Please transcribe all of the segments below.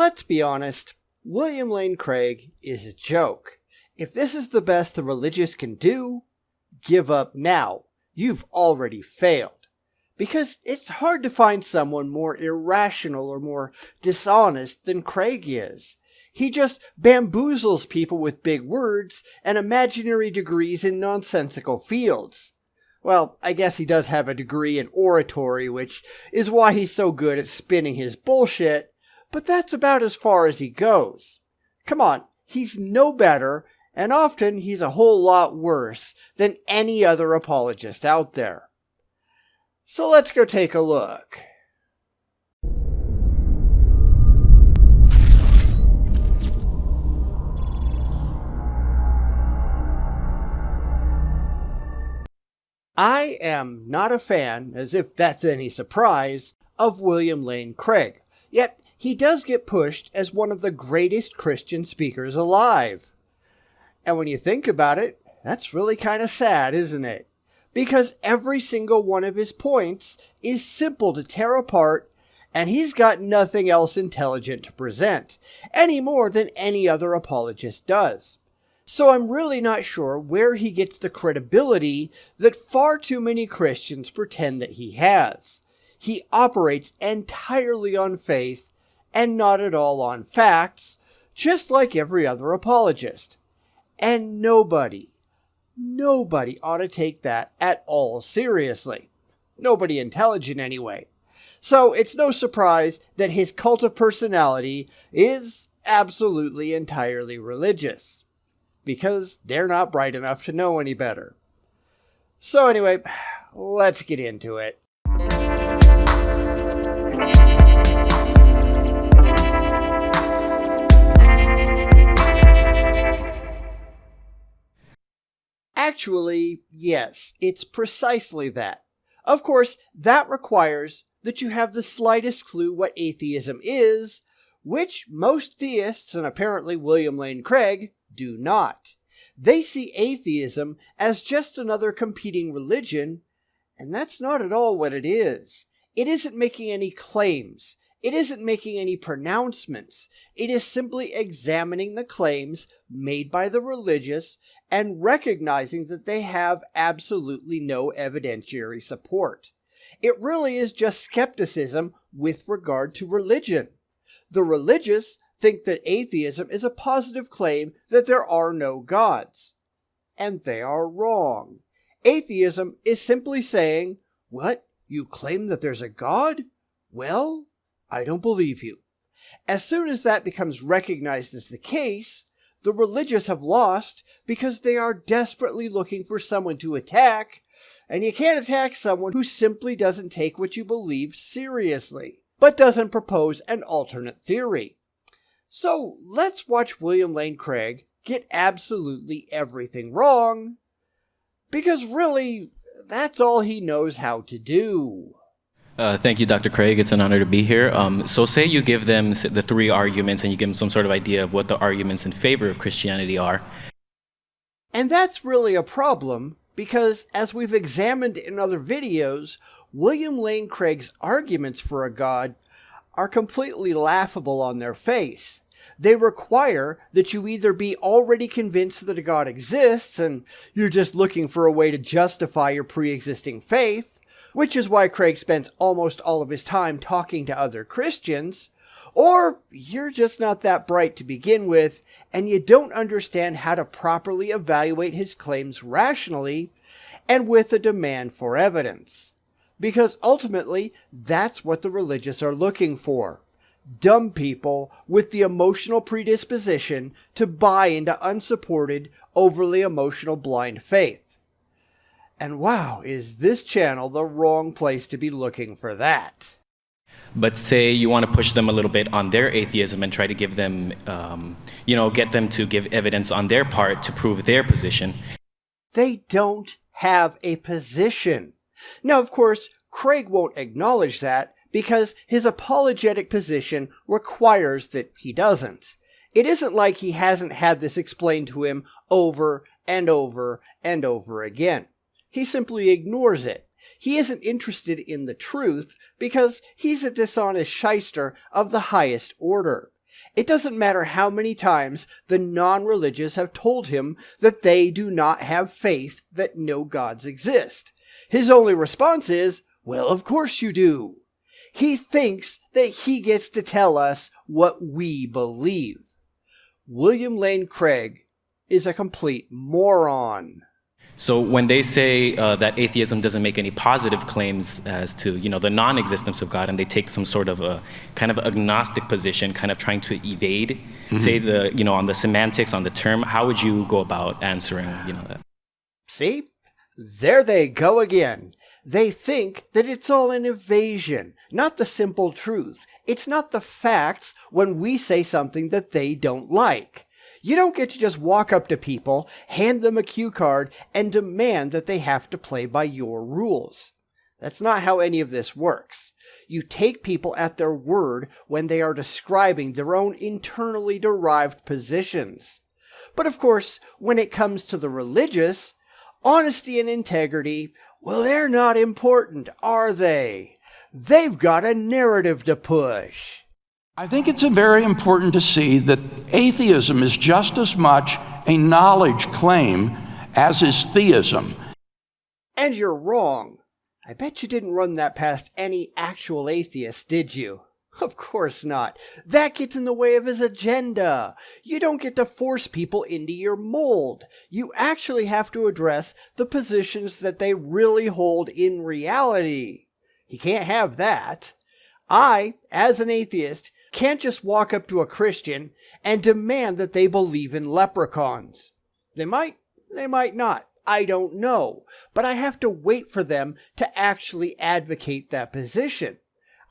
Let's be honest, William Lane Craig is a joke. If this is the best the religious can do, give up now. You've already failed. Because it's hard to find someone more irrational or more dishonest than Craig is. He just bamboozles people with big words and imaginary degrees in nonsensical fields. Well, I guess he does have a degree in oratory, which is why he's so good at spinning his bullshit, but that's about as far as he goes. Come on, he's no better, and often he's a whole lot worse than any other apologist out there. So let's go take a look. I am not a fan, as if that's any surprise, of William Lane Craig. Yet, he does get pushed as one of the greatest Christian speakers alive. And when you think about it, that's really kind of sad, isn't it? Because every single one of his points is simple to tear apart, and he's got nothing else intelligent to present, any more than any other apologist does. So I'm really not sure where he gets the credibility that far too many Christians pretend that he has. He operates entirely on faith and not at all on facts, just like every other apologist. And nobody ought to take that at all seriously. Nobody intelligent anyway. So it's no surprise that his cult of personality is absolutely entirely religious. Because they're not bright enough to know any better. So anyway, let's get into it. Actually, yes, it's precisely that. Of course, that requires that you have the slightest clue what atheism is, which most theists, and apparently William Lane Craig, do not. They see atheism as just another competing religion, and that's not at all what it is. It isn't making any claims. It isn't making any pronouncements. It is simply examining the claims made by the religious and recognizing that they have absolutely no evidentiary support. It really is just skepticism with regard to religion. The religious think that atheism is a positive claim that there are no gods. And they are wrong. Atheism is simply saying, "What? You claim that there's a God? Well, I don't believe you." As soon as that becomes recognized as the case, the religious have lost because they are desperately looking for someone to attack, and you can't attack someone who simply doesn't take what you believe seriously, but doesn't propose an alternate theory. So let's watch William Lane Craig get absolutely everything wrong, because really, that's all he knows how to do. Thank you, Dr. Craig. It's an honor to be here. So say you give them the three arguments and you give them some sort of idea of what the arguments in favor of Christianity are. And that's really a problem because, as we've examined in other videos, William Lane Craig's arguments for a God are completely laughable on their face. They require that you either be already convinced that a God exists and you're just looking for a way to justify your pre-existing faith, which is why Craig spends almost all of his time talking to other Christians, or you're just not that bright to begin with, and you don't understand how to properly evaluate his claims rationally and with a demand for evidence. Because ultimately, that's what the religious are looking for. Dumb people with the emotional predisposition to buy into unsupported, overly emotional blind faith. And wow, is this channel the wrong place to be looking for that? But say you want to push them a little bit on their atheism and try to give them, get them to give evidence on their part to prove their position. They don't have a position. Now, of course, Craig won't acknowledge that because his apologetic position requires that he doesn't. It isn't like he hasn't had this explained to him over and over and over again. He simply ignores it. He isn't interested in the truth because he's a dishonest shyster of the highest order. It doesn't matter how many times the non-religious have told him that they do not have faith that no gods exist. His only response is, well, of course you do. He thinks that he gets to tell us what we believe. William Lane Craig is a complete moron. So when they say that atheism doesn't make any positive claims as to, the non-existence of God, and they take some sort of a kind of agnostic position, kind of trying to evade, say on the semantics, on the term, how would you go about answering, that? See? There they go again. They think that it's all an evasion, not the simple truth. It's not the facts when we say something that they don't like. You don't get to just walk up to people, hand them a cue card, and demand that they have to play by your rules. That's not how any of this works. You take people at their word when they are describing their own internally derived positions. But of course, when it comes to the religious, honesty and integrity, well, they're not important, are they? They've got a narrative to push. I think it's very important to see that atheism is just as much a knowledge claim as is theism. And you're wrong. I bet you didn't run that past any actual atheist, did you? Of course not. That gets in the way of his agenda. You don't get to force people into your mold. You actually have to address the positions that they really hold in reality. He can't have that. I, as an atheist, can't just walk up to a Christian and demand that they believe in leprechauns. They might not. I don't know. But I have to wait for them to actually advocate that position.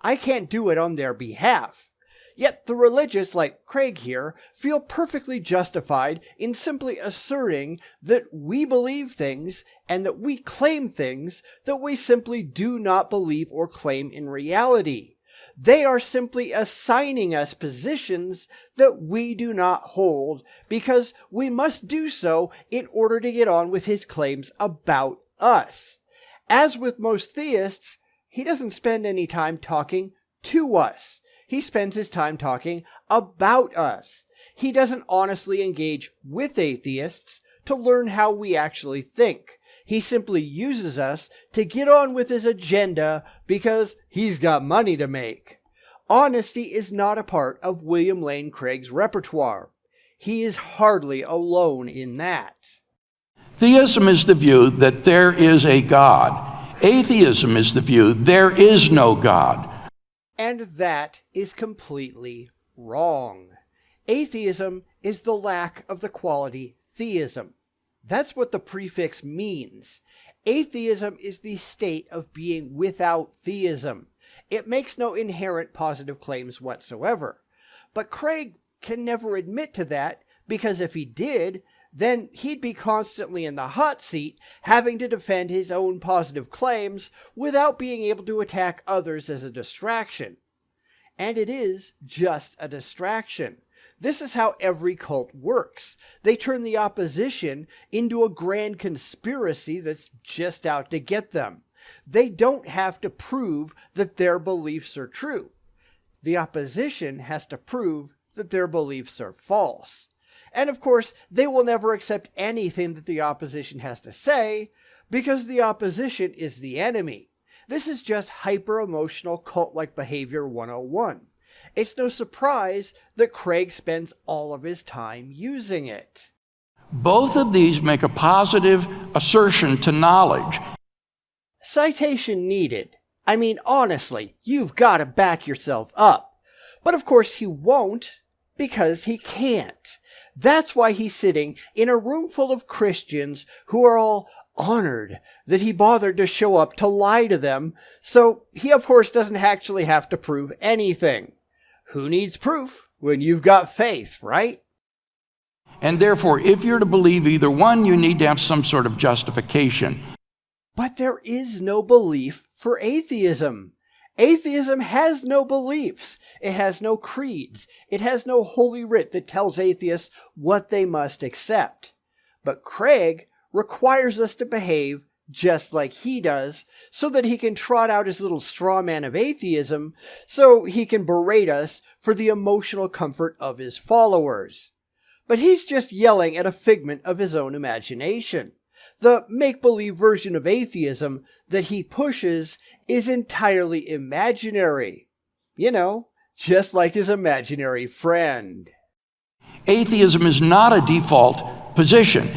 I can't do it on their behalf. Yet the religious, like Craig here, feel perfectly justified in simply asserting that we believe things and that we claim things that we simply do not believe or claim in reality. They are simply assigning us positions that we do not hold because we must do so in order to get on with his claims about us. As with most theists, he doesn't spend any time talking to us. He spends his time talking about us. He doesn't honestly engage with atheists to learn how we actually think. He simply uses us to get on with his agenda because he's got money to make. Honesty is not a part of William Lane Craig's repertoire. He is hardly alone in that. Theism is the view that there is a God. Atheism is the view there is no God. And that is completely wrong. Atheism is the lack of the quality theism. That's what the prefix means. Atheism is the state of being without theism. It makes no inherent positive claims whatsoever. But Craig can never admit to that because if he did, then he'd be constantly in the hot seat, having to defend his own positive claims without being able to attack others as a distraction. And it is just a distraction. This is how every cult works. They turn the opposition into a grand conspiracy that's just out to get them. They don't have to prove that their beliefs are true. The opposition has to prove that their beliefs are false. And of course, they will never accept anything that the opposition has to say because the opposition is the enemy. This is just hyper-emotional cult-like behavior 101. It's no surprise that Craig spends all of his time using it. Both of these make a positive assertion to knowledge. Citation needed. I mean, honestly, you've got to back yourself up. But of course he won't, because he can't. That's why he's sitting in a room full of Christians who are all honored that he bothered to show up to lie to them, so he of course doesn't actually have to prove anything. Who needs proof when you've got faith, right? And therefore, if you're to believe either one, you need to have some sort of justification. But there is no belief for atheism. Atheism has no beliefs. It has no creeds. It has no holy writ that tells atheists what they must accept. But Craig requires us to behave just like he does, so that he can trot out his little straw man of atheism, so he can berate us for the emotional comfort of his followers. But he's just yelling at a figment of his own imagination. The make-believe version of atheism that he pushes is entirely imaginary. You know, just like his imaginary friend. Atheism is not a default position.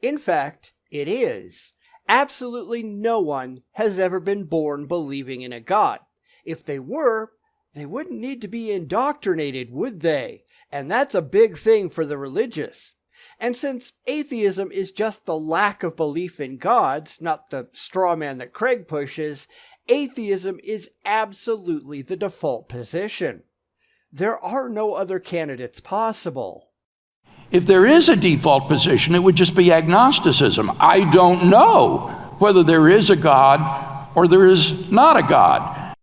In fact, it is. Absolutely no one has ever been born believing in a God. If they were, they wouldn't need to be indoctrinated, would they? And that's a big thing for the religious. And since atheism is just the lack of belief in gods, not the straw man that Craig pushes, atheism is absolutely the default position. There are no other candidates possible. If there is a default position, it would just be agnosticism. I don't know whether there is a God or there is not a God.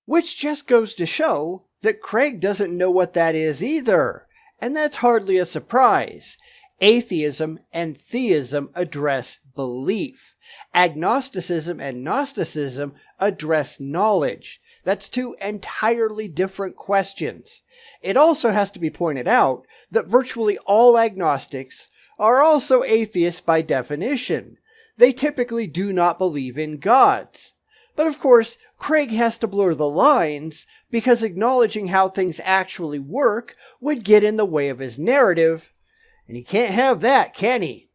Which just goes to show that Craig doesn't know what that is either. And that's hardly a surprise. Atheism and theism address belief. Agnosticism and Gnosticism address knowledge. That's two entirely different questions. It also has to be pointed out that virtually all agnostics are also atheists by definition. They typically do not believe in gods. But of course, Craig has to blur the lines because acknowledging how things actually work would get in the way of his narrative. And he can't have that, can he?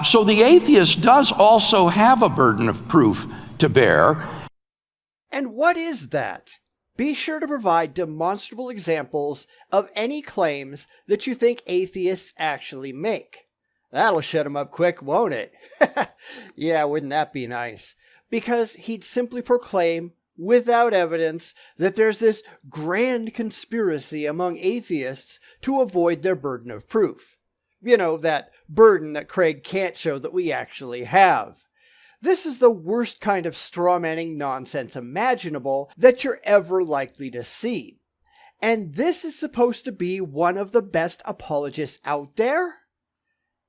So the atheist does also have a burden of proof to bear. And what is that? Be sure to provide demonstrable examples of any claims that you think atheists actually make. That'll shut him up quick, won't it? Yeah, wouldn't that be nice? Because he'd simply proclaim, without evidence, that there's this grand conspiracy among atheists to avoid their burden of proof. You know, that burden that Craig can't show that we actually have. This is the worst kind of strawmanning nonsense imaginable that you're ever likely to see. And this is supposed to be one of the best apologists out there?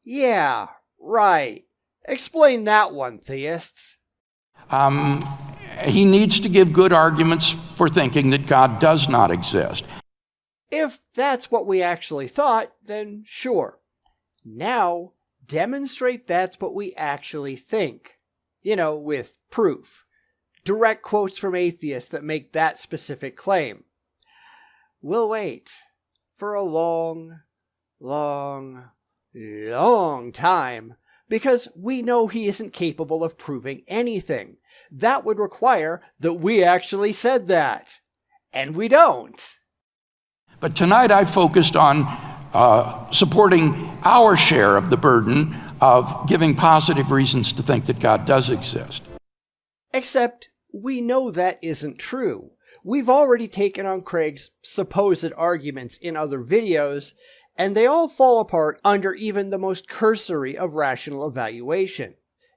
Yeah, right. Explain that one, theists. He needs to give good arguments for thinking that God does not exist. If that's what we actually thought, then sure. Now, demonstrate that's what we actually think. You know, with proof. Direct quotes from atheists that make that specific claim. We'll wait for a long time, because we know he isn't capable of proving anything. That would require that we actually said that. And we don't. But tonight I focused on supporting our share of the burden of giving positive reasons to think that God does exist. Except we know that isn't true. We've already taken on Craig's supposed arguments in other videos, and they all fall apart under even the most cursory of rational evaluation.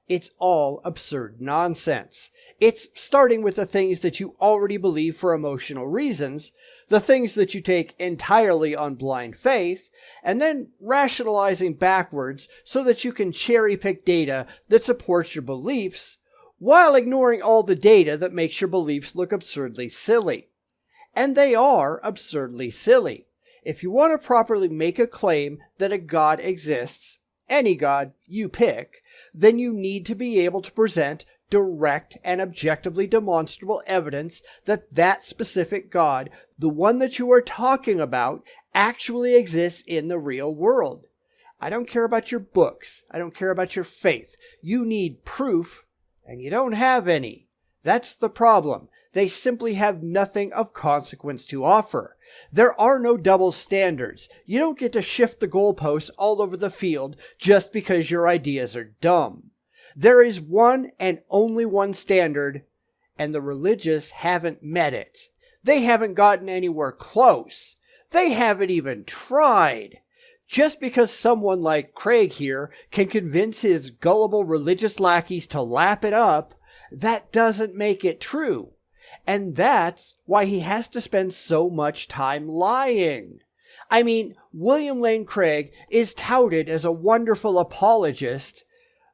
It's all absurd nonsense. It's starting with the things that you already believe for emotional reasons, the things that you take entirely on blind faith, and then rationalizing backwards so that you can cherry-pick data that supports your beliefs, while ignoring all the data that makes your beliefs look absurdly silly. And they are absurdly silly. If you want to properly make a claim that a God exists, any God you pick, then you need to be able to present direct and objectively demonstrable evidence that that specific God, the one that you are talking about, actually exists in the real world. I don't care about your books. I don't care about your faith. You need proof, and you don't have any. That's the problem. They simply have nothing of consequence to offer. There are no double standards. You don't get to shift the goalposts all over the field just because your ideas are dumb. There is one and only one standard, and the religious haven't met it. They haven't gotten anywhere close. They haven't even tried. Just because someone like Craig here can convince his gullible religious lackeys to lap it up, that doesn't make it true. And that's why he has to spend so much time lying. I mean, William Lane Craig is touted as a wonderful apologist,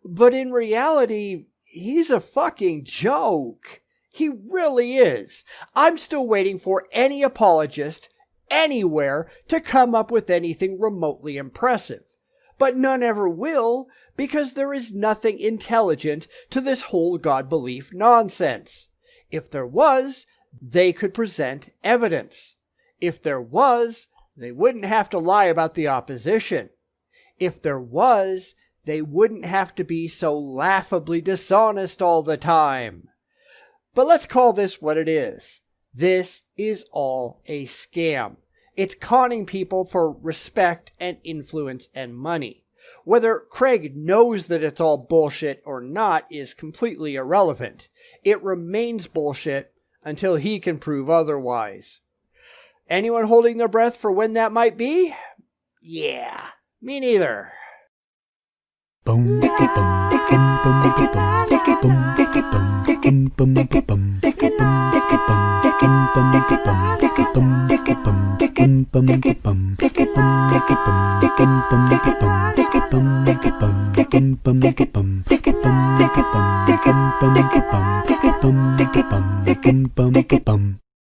But in reality, he's a fucking joke. He really is. I'm still waiting for any apologist anywhere to come up with anything remotely impressive. But none ever will, because there is nothing intelligent to this whole God belief nonsense. If there was, they could present evidence. If there was, they wouldn't have to lie about the opposition. If there was, they wouldn't have to be so laughably dishonest all the time. But let's call this what it is. This is all a scam. It's conning people for respect and influence and money. Whether Craig knows that it's all bullshit or not is completely irrelevant. It remains bullshit until he can prove otherwise. Anyone holding their breath for when that might be? Yeah, me neither. Bum